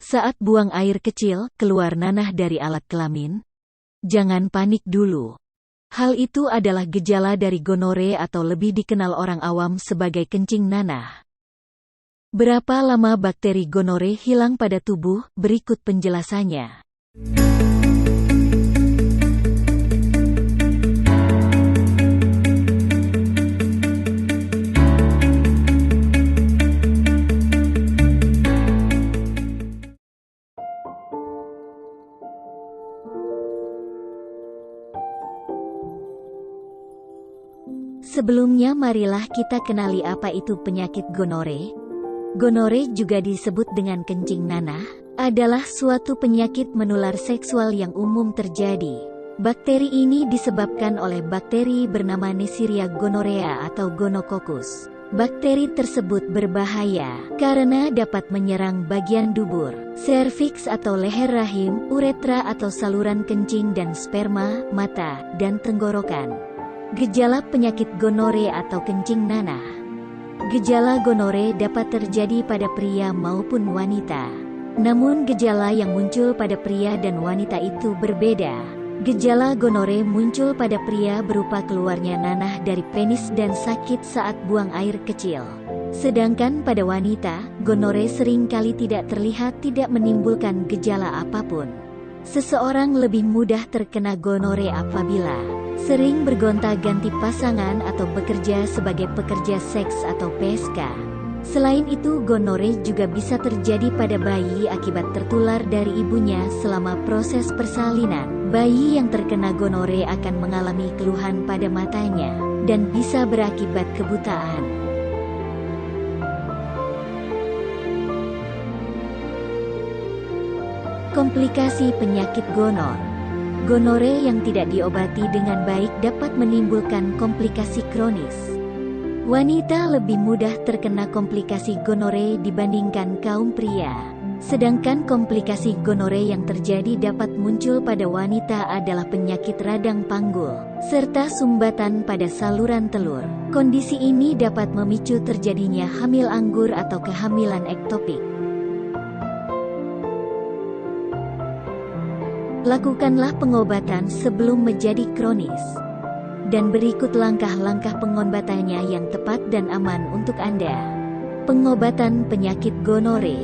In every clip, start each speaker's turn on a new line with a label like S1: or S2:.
S1: Saat buang air kecil, keluar nanah dari alat kelamin? Jangan panik dulu. Hal itu adalah gejala dari gonore atau lebih dikenal orang awam sebagai kencing nanah. Berapa lama bakteri gonore hilang pada tubuh? Berikut penjelasannya. Sebelumnya marilah kita kenali apa itu penyakit gonore. Gonore juga disebut dengan kencing nanah, adalah suatu penyakit menular seksual yang umum terjadi. Bakteri ini disebabkan oleh bakteri bernama Neisseria gonorrhea atau gonococcus. Bakteri tersebut berbahaya karena dapat menyerang bagian dubur, serviks atau leher rahim, uretra atau saluran kencing dan sperma, mata, dan tenggorokan. Gejala penyakit gonore atau kencing nanah. Gejala gonore dapat terjadi pada pria maupun wanita. Namun gejala yang muncul pada pria dan wanita itu berbeda. Gejala gonore muncul pada pria berupa keluarnya nanah dari penis dan sakit saat buang air kecil. Sedangkan pada wanita, gonore seringkali tidak terlihat tidak menimbulkan gejala apapun. Seseorang lebih mudah terkena gonore apabila sering bergonta-ganti pasangan atau bekerja sebagai pekerja seks atau PSK. Selain itu, gonore juga bisa terjadi pada bayi akibat tertular dari ibunya selama proses persalinan. Bayi yang terkena gonore akan mengalami keluhan pada matanya dan bisa berakibat kebutaan. Komplikasi penyakit gonor. Gonore yang tidak diobati dengan baik dapat menimbulkan komplikasi kronis. Wanita lebih mudah terkena komplikasi gonore dibandingkan kaum pria. Sedangkan komplikasi gonore yang terjadi dapat muncul pada wanita adalah penyakit radang panggul, serta sumbatan pada saluran telur. Kondisi ini dapat memicu terjadinya hamil anggur atau kehamilan ektopik. Lakukanlah pengobatan sebelum menjadi kronis. Dan berikut langkah-langkah pengobatannya yang tepat dan aman untuk Anda. Pengobatan penyakit gonore.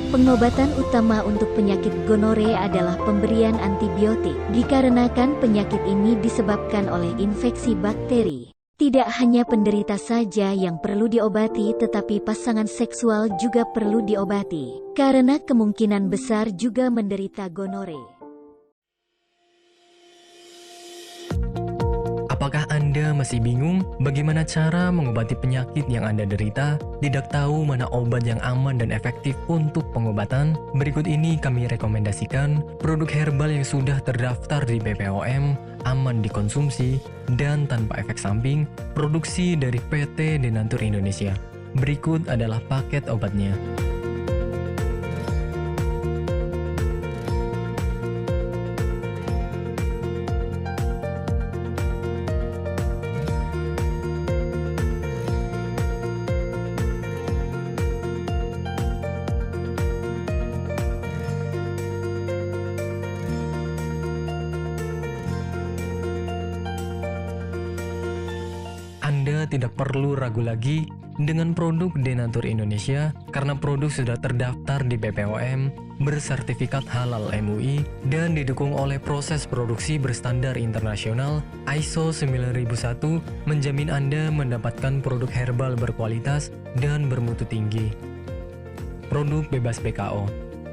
S1: Pengobatan utama untuk penyakit gonore adalah pemberian antibiotik. Dikarenakan penyakit ini disebabkan oleh infeksi bakteri. Tidak hanya penderita saja yang perlu diobati, tetapi pasangan seksual juga perlu diobati, karena kemungkinan besar juga menderita gonore.
S2: Apakah Anda masih bingung bagaimana cara mengobati penyakit yang Anda derita? Tidak tahu mana obat yang aman dan efektif untuk pengobatan? Berikut ini kami rekomendasikan produk herbal yang sudah terdaftar di BPOM, aman dikonsumsi, dan tanpa efek samping, produksi dari PT Denatur Indonesia. Berikut adalah paket obatnya. Anda tidak perlu ragu lagi dengan produk Denatur Indonesia karena produk sudah terdaftar di BPOM, bersertifikat halal MUI, dan didukung oleh proses produksi berstandar internasional ISO 9001, menjamin Anda mendapatkan produk herbal berkualitas dan bermutu tinggi. Produk bebas BKO.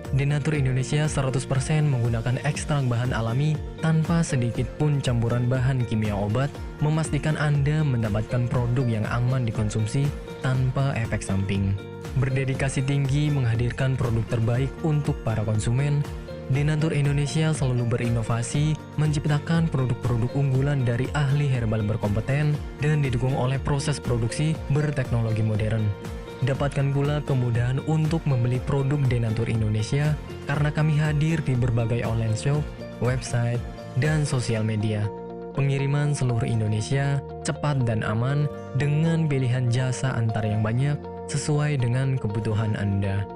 S2: Denatur Indonesia 100% menggunakan ekstrak bahan alami tanpa sedikit pun campuran bahan kimia obat, memastikan Anda mendapatkan produk yang aman dikonsumsi tanpa efek samping. Berdedikasi tinggi menghadirkan produk terbaik untuk para konsumen, Denatur Indonesia selalu berinovasi, menciptakan produk-produk unggulan dari ahli herbal berkompeten dan didukung oleh proses produksi berteknologi modern. Dapatkan pula kemudahan untuk membeli produk Denatur Indonesia karena kami hadir di berbagai online shop, website, dan sosial media. Pengiriman seluruh Indonesia cepat dan aman dengan pilihan jasa antar yang banyak sesuai dengan kebutuhan Anda.